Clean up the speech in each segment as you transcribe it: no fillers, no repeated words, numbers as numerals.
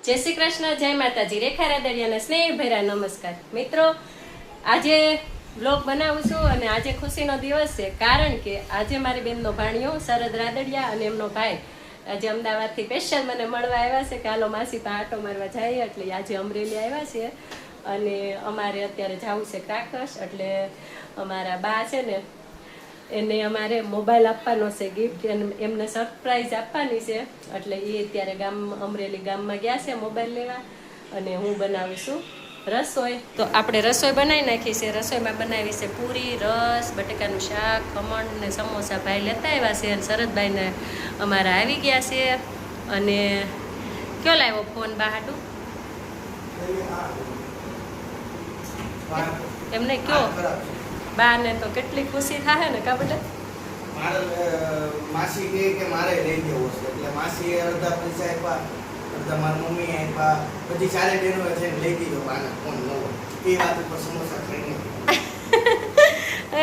જય શ્રી કૃષ્ણ, જય માતાજી, રેખા રાદડિયાના સ્નેહભર્યા નમસ્કાર મિત્રો. આજે બ્લોગ બનાવું છું અને આજે ખુશીનો દિવસ છે, કારણ કે આજે મારી બેનનો ભાણિયો શરદ રાદડિયા અને એમનો ભાઈ આજે અમદાવાદથી સ્પેશિયલ મને મળવા આવ્યા છે કે હાલો માસી પા આટો મારવા જઈએ. એટલે આજે અમરેલી આવ્યા છે અને અમારે અત્યારે જવું છે ક્રાકસ. એટલે અમારા બા છે ને એને અમારે મોબાઈલ આપવાનો છે, ગિફ્ટ એમને સરપ્રાઈઝ આપવાની છે. એટલે એ અત્યારે અમરેલી ગામમાં ગયા છે મોબાઈલ લેવા અને હું બનાવું છું રસોઈ. તો આપણે રસોઈ બનાવી નાખી છે. રસોઈમાં બનાવી છે પૂરી, રસ, બટેકાનું શાક, ખમણ ને સમોસા ભાઈ લેતા આવ્યા છે અને શરદભાઈને અમારા આવી ગયા છે. અને કયો લાવ્યો ફોન બહાટું એમને કયો બા ને તો કેટલી ખુશી થાય ને કા બેટા. માસી કે મારે લઈ જવું છે એટલે માસી અડધા પૈસા આપ્યા, અડધા મારી મમ્મી આપ્યા, પછી ચારે બહેનો છે લઈ દીધો બાના ફોન નવો. એ વાત ઉપર સમોસા ખાઈને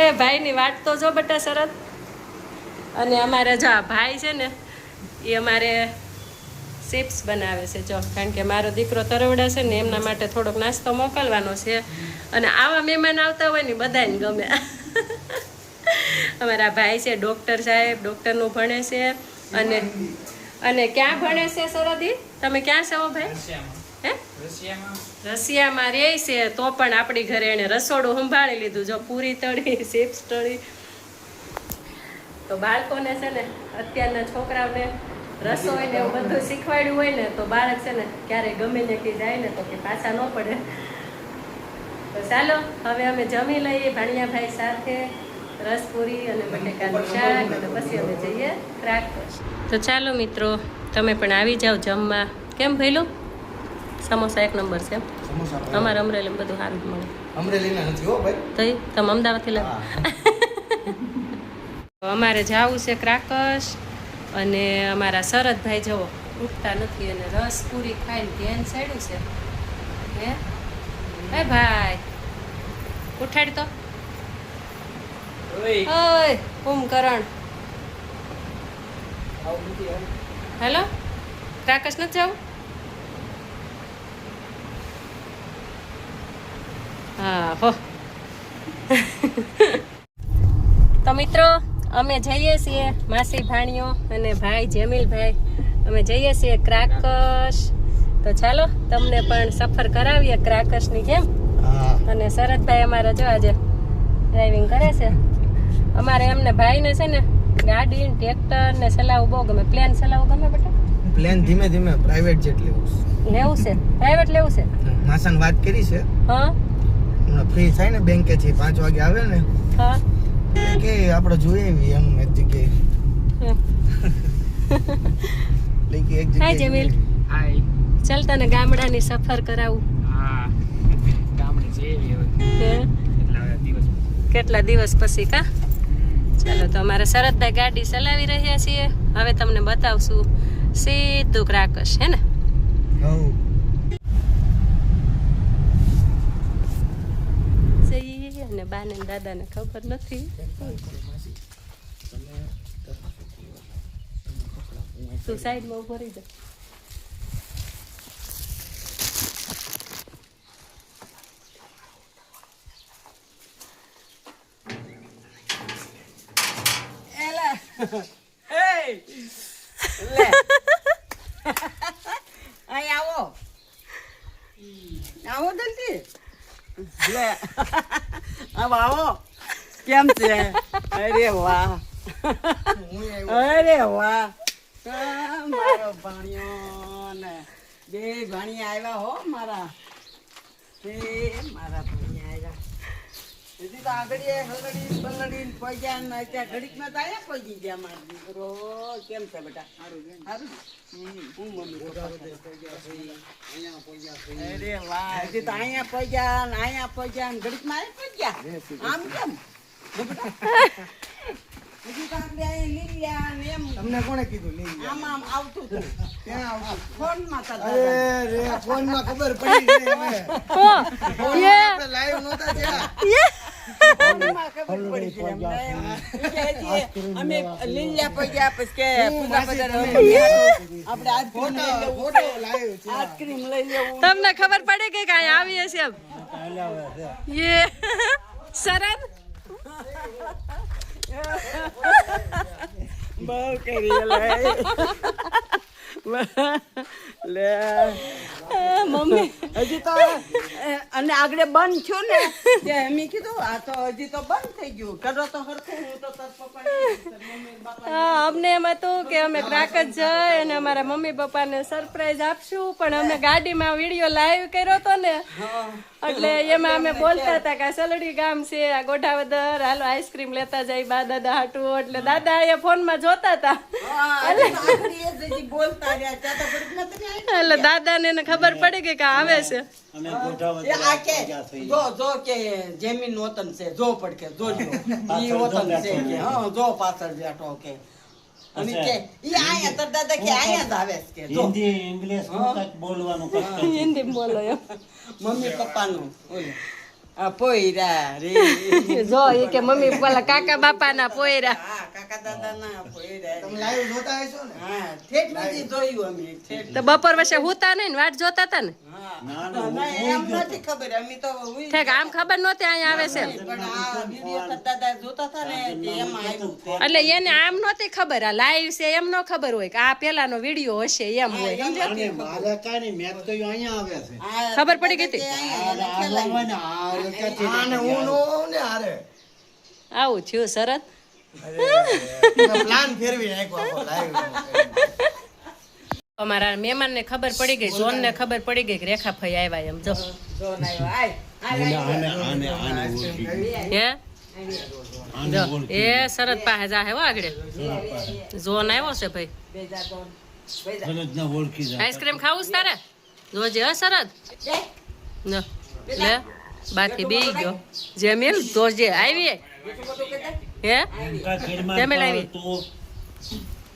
એ ભાઈની વાટ તો જો બેટા શરદ. અને અમારે જો આ ભાઈ છે ને એ અમારે ચિપ્સ બનાવે છે જો, કારણ કે મારો દીકરો તરવડા છે ને એમના માટે થોડોક નાસ્તો મોકલવાનો છે. અને આવા મહેમાન આવતા હોય ને બધાને ગમે. અમારા ભાઈ છે ડૉક્ટર સાહેબ, ડૉક્ટરનું ભણે છે. અને ક્યાં ભણે છે સરદી? તમે ક્યાં છો ભાઈ? હે રશિયામાં રહે છે. તો પણ આપણી ઘરે એને રસોડું સંભાળી લીધું જો, પૂરી તળી, ચિપ્સ તળી. તો બાળકોને છે ને અત્યારના છોકરાઓને રસોઈ ને એવું બધું શીખવાડ્યું હોય ને તો બાળક છે ને ક્યારેય ગમે ને કે જાય ને તો કે પાછા ન પડે. તો ચાલો હવે અમે જમી લઈએ ભાણિયાભાઈ સાથે રસપુરી અને બટેકાનું શાક અને પછી અમે જઈએ ક્રાકસ. તો ચાલો મિત્રો તમે પણ આવી જાઓ જમવા. કેમ ભઈલું? સમોસા એક નંબર છે. અમારે અમરેલી બધું સારું જ મળે. અમરેલીના નથી હો ભાઈ. તઈ તમે અમદાવાદથી લાવ. અમારે જવું છે ક્રાકસ. અને અમારા શરદભાઈ જવો ઉઠતા નથી અને રસ પૂરી ખાઈને ધ્યાન સાડ્યું છે. હે ભાઈ ઉઠાડી તો. ઓય કુંભકરણ હેલો, ક્રાકસ નથી જવું? હા હો. તો મિત્રો અમે જઈએ છીએ માસી ભાણીઓ અને ભાઈ જેમિલભાઈ, અમે જઈએ છીએ ક્રાકસ. તો ચાલો તમને પણ સફર કરાવીએ ક્રાકસની કેમ. અને શરદભાઈ અમારે જો આજે ડ્રાઇવિંગ કરે છે. અમારે એમને ભાઈને છે ને ગાડી ટ્રેક્ટર ને ચલાવવું બહુ ગમે. પ્લેન ચલાવવું ગમે બેટા? પ્લેન ધીમે ધીમે પ્રાઇવેટ જેટ લેવું છે. પ્રાઇવેટ લેવું છે. માસાને વાત કરી છે. હા હમણાં ફ્રી થાય ને બેંકે થી 5 વાગે આવે ને હા કે આપણે જોઈએ એમ એક જગ્યાએ. હાય જેમિલ. હાય. ચાલ તને ગામડાની સફર કરાવું. હા ગામડે જઈએ કેટલા દિવસ પછી કા. ચાલો તો અમારા શરદભાઈ ગાડી ચલાવી રહ્યા છીએ. હવે તમને બતાવશું સીધું ક્રાકસ હે ને. અને બાને દાદાને ખબર નથી. તું સાઈડમાં ઉભો રહી જા. આવો જલ્દી લે. આવો કેમ છે? અરે વાહ, અરે વાહ. મારો ભાણિયો ને બે ભાણિયા આવ્યા હો મારા. મારા ભાણિયા આવ્યા. હજી તો આગળ હલડી પગ્યા ને ત્યાં ઘડીકમાં તો આયા પગી ગયા. મારો દીકરો કેમ છે બેટા? સારું હું મમ્મી અરે વાહ. હજી તો અહીંયા પગ્યા ને અહીંયા પગ્યા ને ઘડીકમાં આયા પગ્યા. આમ કેમ હજી તો આપણે અહીંયા લીલ્યા ને એમ. તમને કોણે કીધું લીલ્યા? આમ આવતું હતું. ક્યાં આવતું? ફોનમાં તો ફોનમાં ખબર પડી ગઈ હવે. ફોનમાં આપણે લાઈવ નહોતા થયા. ફોનમાં ખબર પડી ગઈ અમને એમ. કે હજી અમે લીલા પગ્યા પછી કે પૂજા પધારે મમ્મી આપણે આઈસ્ક્રીમ લઈ લેવું ફોટો લાવ્યો છે આઈસ્ક્રીમ લઈ લેવું તમને ખબર પડી ગઈ કે અહીંયા આવીએ છીએ એમ યે સરદ બહુ કરી લે મમ્મી હજી તો અને આગળ બંધ થયું ને તે મેં કીધું આ તો હજી તો બંધ થઈ ગયું કરો તો હરખું હું તો તાર પપ્પા અમને એમ હતું કે અમે ક્રાક જ જઈ અને અમારા મમ્મી પપ્પાને સરપ્રાઈઝ આપશું પણ અમે ગાડીમાં વિડીયો લાઈવ કર્યો હતો ને એટલે એમાં અમે બોલતા હતા કે આ સલડી ગામ છે આ ગોઢાવદર હાલો આઈસ્ક્રીમ લેતા જાય બા દાદા હાટું એટલે દાદા એ ફોનમાં જોતા હતા બોલતા રહ્યા ત્યાં તો ઘડીક નથી આવી. એટલે દાદાને એને ખબર પડી ગઈ કે આ આવે છે એ આ કે જો કે જમીન વતન છે જો પડકે જોજો ઈ વતન છે કે હા જો પાછળ બેઠો કે અને કે ઈ આયા તો દાદા કે આયા જ આવે છે કે જો હિન્દી ઇંગ્લિશ બોલવાનું કષ્ટ છે. હિન્દી બોલો એમ મમ્મી પપ્પાનું ઓલે આ પોયરા રે જો એ કે મમ્મી પેલા કાકા બાપાના પોયરા હા કાકા દાદાના પોયરા તમે લાઈવ જોતા હશો ને હા ઠેક નથી જોયું અમે ઠેક તો બપોર વચ્ચે હુતા નહીં ને વાટ જોતા હતા ને ના એમ નથી ખબર અમે તો હુઈ ઠેક આમ ખબર નહોતી અહીંયા આવે છે પણ આ વિડિયો તો દાદા જોતા હતા ને તે એમાં આવ્યું છે. એટલે એને આમ નહોતી ખબર આ લાઈવ છે એમ ન ખબર હોય કે આ પેલાનો વિડીયો હશે એમ હોય અને મારે કાંઈ નહીં, મેં તો અહીંયા આવે છે. આ ખબર પડી ગઈ હતી? આ બોલવાય ને, આ ક્યાંથી આને હું નો હોઉં ને હારે આવું થયું શરત પ્લાન ફેરવી નાખ્યો આખો લાઈવ અમારા મહેમાનને ખબર પડી ગઈ જોનને ખબર પડી ગઈ કે રેખા ભાઈ આવ્યા એમ જો જો નાયો આય આને ઓળખી ગયું. હે આને જો ઓળખી એ શરત પાસે જાહે હો આગળ જોન આવ્યો છે ભાઈ બેજા તો શરદને ઓળખી જાય. આઈસ્ક્રીમ ખાવું છે તારે જોજે હો શરત ન લે બાકી બેહી ગયો જેમિલ જોજે આવી હે કાંઈ ઘરમાં જમી લાવી. તો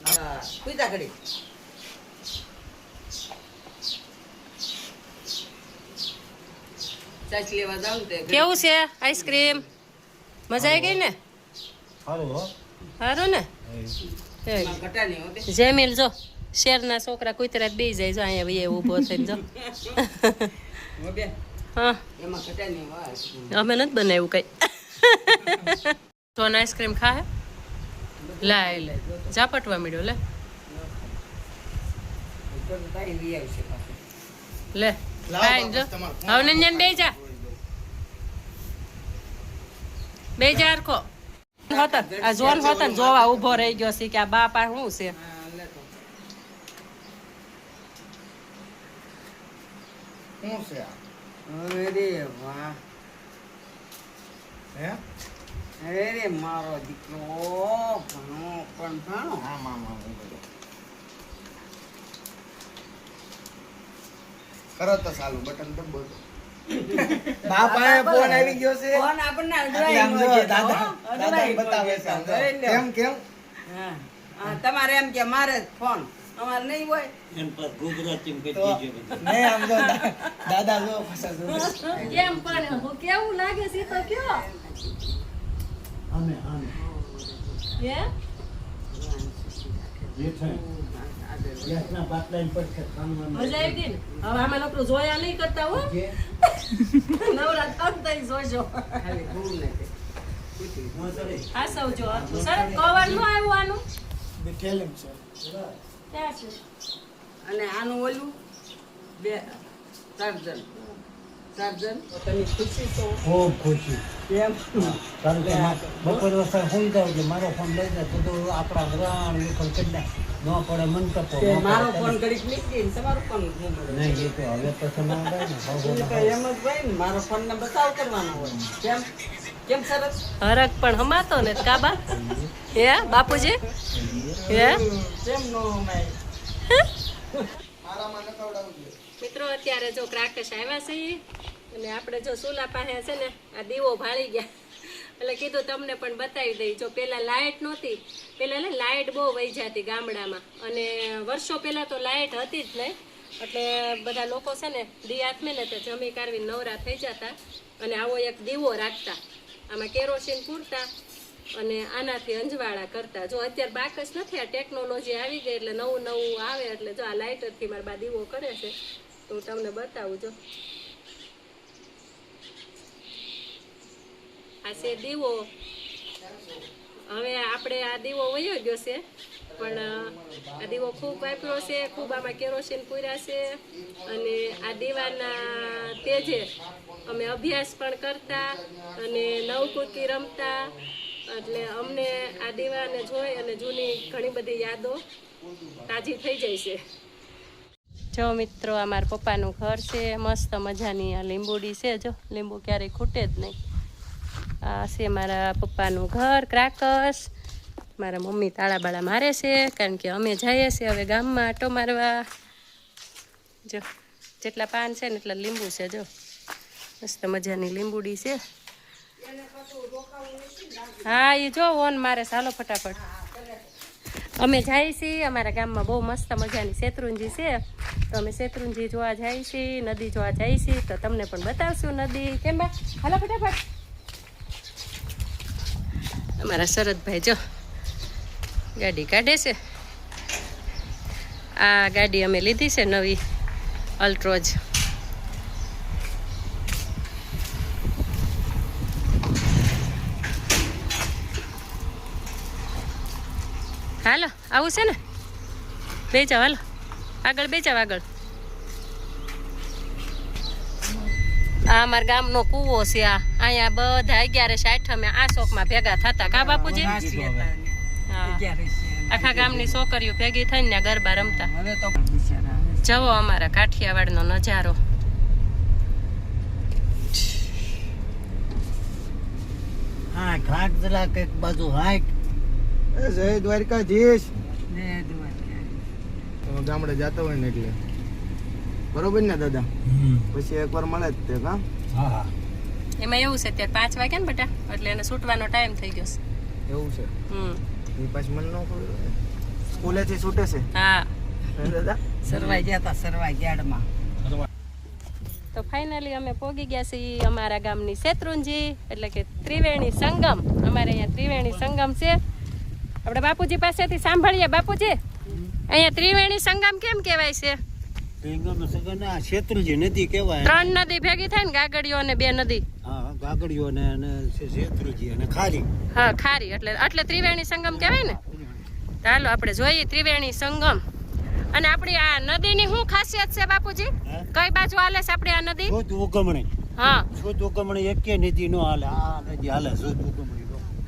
હા કુઈતા ઘડી ચાચ લેવા જાઉં તે કેવું છે આઈસ્ક્રીમ મજા આવી ગઈ ને સારું હો. સારું ને ઘટા નહીં હોતે જેમિલ જો શેરના છોકરા કુતરા બે જાય જો અહીંયા ભાઈ ઊભો થઈને જો હો બે હા એમાં ઘટા નહીં હોય અમે નથી બનાવ્યું કઈ સોન આઈસ્ક્રીમ ખાહે લાય લે ઝાપટવા મળ્યો લે તો તારી લઈ આવશે પાછું લે ખાઈને જો હવે નંજન બે જા બે જા હરખો હોતન આ જોન હોતન જોવા ઊભો રહી ગયો છે કે આ બાપા શું છે હા લે તો શું છે આ અરે વાહ હે અરે મારો દીકરો ભણો પણ ભણો હા મામા હું બધો કરો તો ચાલુ બટન દબો તો બાપાએ ફોન આવી ગયો છે ફોન આપણને એટલે આમ જો દાદા દાદા બતાવે છે આમ જો. કેમ કેમ હા હા તમારે એમ કે મારે જ ફોન અમારે નહીં હોય એમ પર ગુજરાતીમાં કહી તો દેજો બધું. નહીં આમ જો દાદા જો ફસા જો કેમ પણ કેવું લાગે છે તો કયો આને હે જેઠાણી. ગેસના બાટલાની પડખે ખાવાનું. મજા આવી ગઈ ને હવે આમાં લોકો જોયા નહીં કરતા હો નવરા થતા જોજો ખાલી ભૂલ નથી આ સૌ જો સર કવર નું આવ્યું આનું કેલેમ છે ક્યાં છે અને આનું ઓલું બે ચાર્જર તો તમે ખુશી છો ખૂબ ખુશી. કેમ કારણ કે બપોર વસ્તા હોઈ જાવ કે મારો ફોન લઈ જાય તો આપણા ગ્રહણ વિફળ કેટલા ન પડે મંતપો કે મારો ફોન ઘડીક નીકળી ને તમારો ફોન નહીં એ તો હવે તો સમાન થાય ને એમ જ હોય ને મારો ફોન ને બતાવ કરવાનો હોય કેમ કેમ સરસ હરક પણ હમાતો ને કાબા હે બાપુજી હે કેમ નો માય મારામાં નકવડાવું જોઈએ મિત્રો અત્યારે જો ક્રાકશ આવ્યા છે અને આપણે જો ચૂલા પાસે છે ને આ દીવો ભાળી ગયા એટલે કીધું તમને પણ બતાવી દઈ જો પેલા લાઇટ નહોતી પેલા ને લાઇટ બહુ વહી જતી ગામડામાં અને વર્ષો પહેલા તો લાઇટ હતી જ નહીં એટલે બધા લોકો છે ને દી આથમે ને તે જમી કારવી નવરા થઈ જતા અને આવો એક દીવો રાખતા આમાં કેરોસીન પૂરતા અને આનાથી અંજવાળા કરતા. જો અત્યારે બાકસ નથી, આ ટેકનોલોજી આવી ગઈ એટલે નવું નવું આવે એટલે જો આ લાઇટરથી મારા બા દીવો કરે છે તો હું તમને બતાવું. જો આ છે દીવો. હવે આપણે આ દીવો વયો ગયો છે પણ આ દીવો ખૂબ વાપર્યો છે, ખૂબ આમાં કેરોસીન પૂર્યા છે અને આ દીવાના તેજે અમે અભ્યાસ પણ કરતા અને નવકુકી રમતા. એટલે અમને આ દીવાને જોઈ અને જૂની ઘણી બધી યાદો તાજી થઈ જાય છે. જો મિત્રો આ મારા પપ્પાનું ઘર છે, મસ્ત મજાની આ લીંબુડી છે. જો લીંબુ ક્યારેય ખૂટે જ નહીં. આ છે મારા પપ્પાનું ઘર ક્રાકસ. મારા મમ્મી તાળા બાળા મારે છે કારણ કે અમે જઈએ છીએ હવે ગામમાં આટો મારવા. જો જેટલા પાન છે ને એટલા લીંબુ છે. જો મસ્ત મજાની લીંબુડી છે. હા એ જો ઓન મારે ચાલો ફટાફટ. અમે જઈએ છીએ અમારા ગામમાં બહુ મસ્ત મજાની શેત્રુંજી છે તો અમે શેત્રુંજી જોવા જઈએ છીએ, નદી જોવા જઈએ છીએ તો તમને પણ બતાવશું નદી. કેમ બા હાલો ફટાફટ. અમારા શરદભાઈ જો ગાડી કાઢે છે. આ ગાડી અમે લીધી છે નવી અલ્ટ્રોજ. હાલો આવું છે ને, બે જાવ. હાલો આગળ બે જાવ આગળ. આ અમારા ગામનો કૂવો છે. આ અહીંયા બધા 11 અમે આ શોખમાં ભેગા થતા. કા બાપુજી? હા, આખા ગામની છોકરીઓ ભેગી થઈને ને ગરબા રમતા. જવો અમારા કાઠિયાવાડનો નજારો. હા ઘાટ જરા કઈક બાજુ હાઈટ. જય દ્વારકાધીશ. તમે ગામડે જતા હોય ને એટલે બરોબર ને દાદા, પછી એકવાર મળે જ તે. કા હા એમાં એવું છે અત્યારે 5 વાગ્યા ને બેટા એટલે એને છૂટવાનો ટાઈમ થઈ ગયો છે. એવું છે. એ પાછું મને ન ખબર, સ્કૂલેથી છૂટે છે. હા દાદા સરવાઈ ગયા હતા, સરવાઈ ગયાડમાં. તો ફાઇનલી અમે પહોંચી ગયા છીએ અમારા ગામની શેત્રુંજી એટલે કે ત્રિવેણી સંગમ. અમારે અહીંયા ત્રિવેણી સંગમ છે. આપણે બાપુજી પાસેથી સાંભળીએ. બાપુજી અહીંયા ત્રિવેણી સંગમ કેમ કહેવાય છે? શેત્રુંજી નદી કહેવાય. 3 નદી ભેગી થાય ને, ગાગડીઓ અને 2 નદી. હા ગાગડીઓ ને શેત્રુંજી અને ખારી. હા ખારી એટલે ત્રિવેણી સંગમ કહેવાય ને. ચાલો આપણે જોઈએ ત્રિવેણી સંગમ. અને આપણી આ નદીની શું ખાસિયત છે બાપુજી? કઈ બાજુ હાલે છે આપણી આ નદી? શુદ્ધ ઉગમણી. હા શુદ્ધ ઉગમણી એકે નદી નો હાલે. આ નદી હાલે શુદ્ધ ઉગમણી.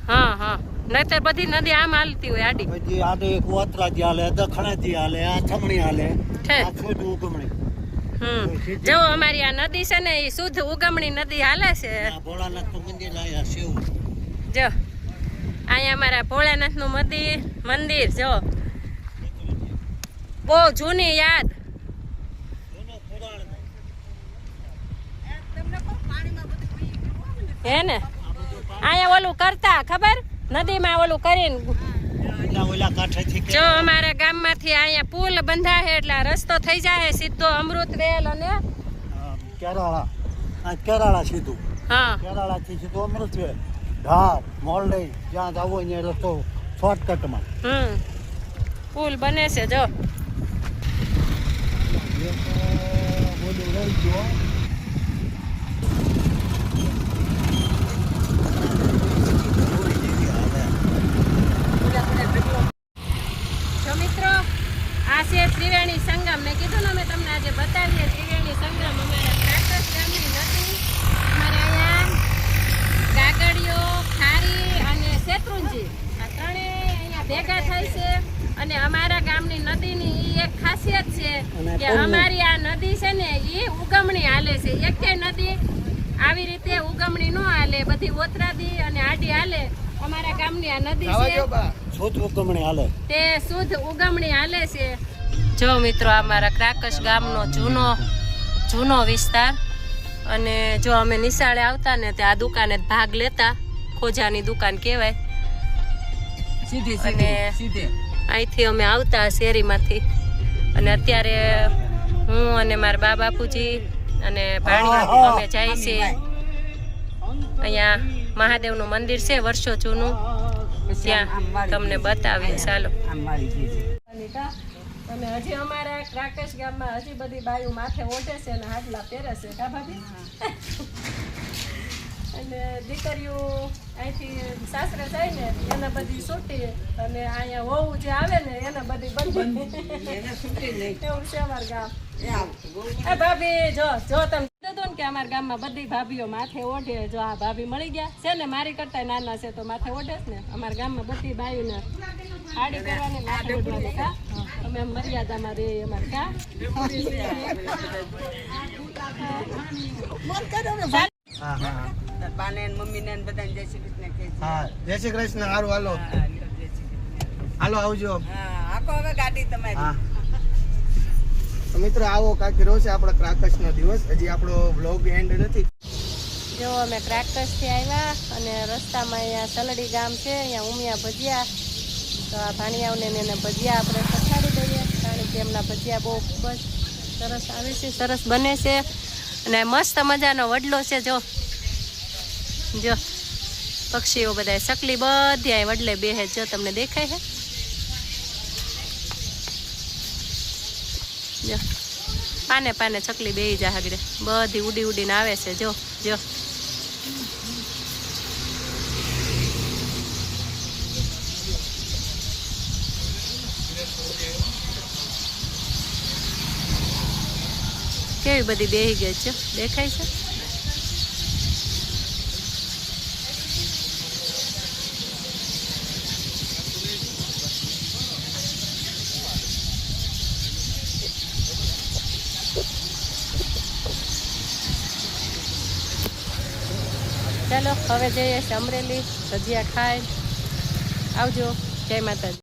હા હા, નહીતર બધી નદી આમ હાલતી હોય આડી. પછી આડે એક ઓતરાજી હાલે, દખણાજી હાલે, આ થમણી હાલે. આ શુદ્ધ ઉગમણી. જો અમારી આ નદી છે ને એ શુદ્ધ ઉગમણી નદી હાલે છે. ભોળાનાથ નું મંદિર આયા શિવ. જો અહીંયા અમારા ભોળાનાથ નું મંદિર જો બહુ જૂની યાદ. હે ને અહીંયા ઓલું કરતા ખબર, નદીમાં ઓલું કરીને. જો અમારા ગામમાંથી અહીંયા પુલ બંધાય એટલે રસ્તો થઈ જાય સીધો અમૃતવેલ અને કેરાળા સીધું. હા કેરાળા થી સીધું અમૃતવેલ, ઢાર, મોરડે, જ્યાં જવો અહીંયા રસ્તો શોર્ટકટમાં. પુલ બને છે. જો મિત્રો આ છે ત્રિવેણી સંગમ. મેં કીધું ને અમે તમને આજે બતાવીએ ત્રિવેણી સંગમ. અમારા ક્રાકસ ગામની નદી. અમારે અહીંયા ગાગડીઓ, ખારી અને શેત્રુંજી આ ત્રણેય અહીંયા ભેગા થાય છે. અને અમારા ગામની નદીની ઈ એક ખાસિયત છે કે અમારી આ નદી છે ને એ ઉગમણી હાલે છે. એકે નદી આવી રીતે ઉગમણી નો હાલે, બધી ઓતરાદી અને આડી હાલે. અમારા ગામની આ નદી છે શુદ્ધ ઉગમણી હાલે. તે શુદ્ધ ઉગમણી હાલે છે. જો મિત્રો અમારા ક્રાકસ ગામનો જૂનો વિસ્તાર. અને જો અમે નિશાળે આવતા ને તે આ દુકાને ભાગ લેતા. ખોજાની દુકાન કહેવાય. અને અહીંથી અમે આવતા શેરીમાંથી. અને અત્યારે હું અને મારા બાપુજી અને ભાણિયા અમે જાય છે અહીંયા મહાદેવનું મંદિર છે વર્ષો જૂનું, ત્યાં તમને બતાવીએ. ચાલો. અને હજી અમારા ક્રાકશ ગામમાં હજી બધી બાયું માથે ઓઢે છે અને હાડલા પહેરે છે કા ભાભી? અને દીકરીઓ અહીંથી સાસરે જાય ને એને બધી છૂટી અને અહીંયા વહુ જે આવે ને એને બધી બંધી એવું છે અમારું ગામ. એ ભાભી જો તમે કીધું ને કે અમારા ગામમાં બધી ભાભીઓ માથે ઓઢે, જો આ ભાભી મળી ગયા છે ને, મારી કરતા નાના છે તો માથે ઓઢે જ ને. અમારા ગામમાં બધી બાયુને સાડી પહેરવાની માથે ઓઢવાની કા અમે મર્યાદામાં રહીએ અમારે કા. હા હા બાને ને મમ્મીને ને બધાને જય શ્રી કૃષ્ણ કહે છે. હા, જય શ્રી કૃષ્ણ. હારું હાલો હાલો આવજો. આખો હવે ગાડી તમારી. હા તો મિત્રો આવો કાંઈક રહ્યો છે આપણો ક્રાકશનો દિવસ. હજી આપણો બ્લોગ એન્ડ નથી. જો અમે ક્રાકશથી આવ્યા અને રસ્તામાં અહીંયા સલડી ગામ છે, અહીંયા ઉમિયા ભજીયા. તો આ ભાણિયાઓને એને ભજીયા આપણે પછાડી દઈએ, કારણ કે એમના ભજીયા બહુ ખૂબ જ સરસ આવે છે, સરસ બને છે. અને મસ્ત મજાનો વડલો છે. જો પક્ષીઓ બધા, સકલી બધી અહીં વડલે બેહે. જો તમને દેખાય છે? જો પાને પાને ચકલી બેહી જા આગળ, બધી ઉડી ઉડીને આવે છે. જો જો કેવી બધી બેહી ગઈ છે, દેખાય છે? ચાલો હવે જઈએ છીએ અમરેલી, ભજીયા ખાઈ આવજો. જય માતાજી.